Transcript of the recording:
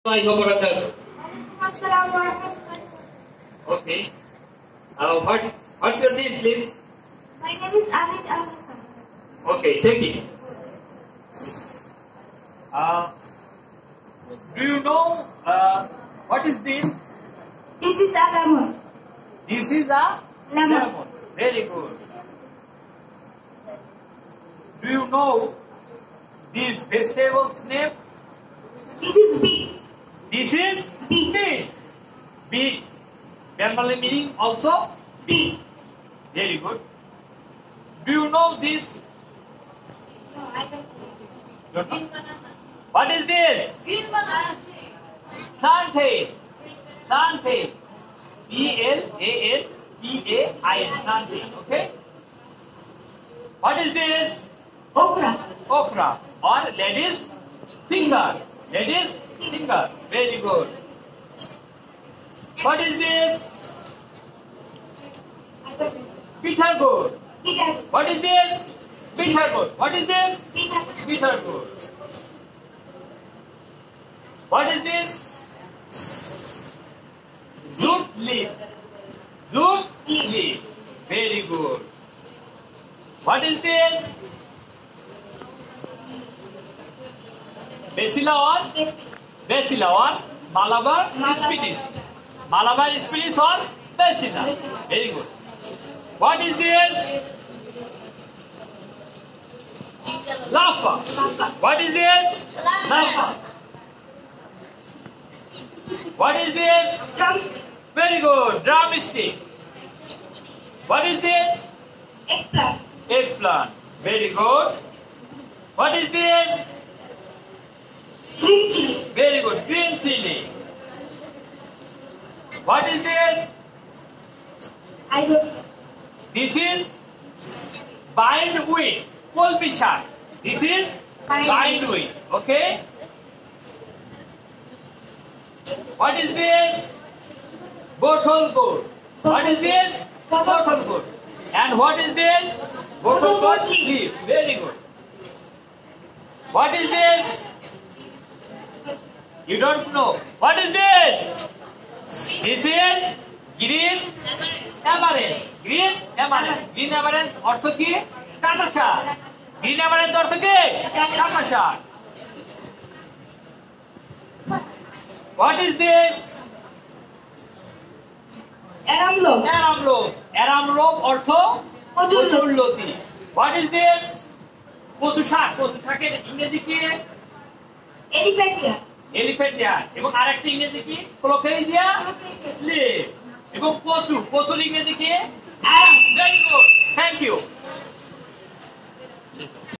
Okay. What's your name, please? My name is Amit Al-Hassan. Okay, thank you. Do you know what is this? This is a lemon. This is a Lemon. Very good. Do you know these vegetables name? This is beet. This is Beet. beet. Beet. Bengali meaning also Beet. very good. Do you know this? No, I don't Don't know. What is this? Green banana. Plantain. Plantain. Plantain. Plantain. Okay. What is this? Okra. Okra or lady's finger. Lady's finger. Very good. What is this? I don't know. Bitter gourd. Bitter. What is this? Bitter gourd. What is this? Bitter. Bitter gourd. What is this? Jute leaf. Jute leaf. Very good. What is this? Bacilla or Bacilla or Malabar spinach. Malabar spinach or Bacilla. Very good. What is this? Laffa. What is this? Laffa. What is this? Drumstick. Very good. Drumstick. What is this? Eggplant. Eggplant. Very good. What is this? Green chili. Very good. Green chili. What is this? I don't know. This is bindweed. Kolbi shak. This is bindweed. Okay. What is this? Bottle gourd. What is this? Bottle gourd. And what is this? Bottle gourd leaf. Very good. What is this? You don't know. What is this? This is green amaranth. Green amaranth. Green amaranth অর্থ কি? কাঁটা শাক। Green amaranth অর্থ কি? কাঁটা শাক। What is this? Aramlo. Aramlop. Aramlop অর্থ কচুরলতি। What is this? কচু শাক। কচু শাকের ইংরেজি কি? Elephant. এলিফ্যান্ট দেয়া এবং আরেকটা ইংরেজি কি? ক্লোফেরিজিয়া লিভ। এবং কচু। কচুর ইংরেজি কি? Aram. Very good.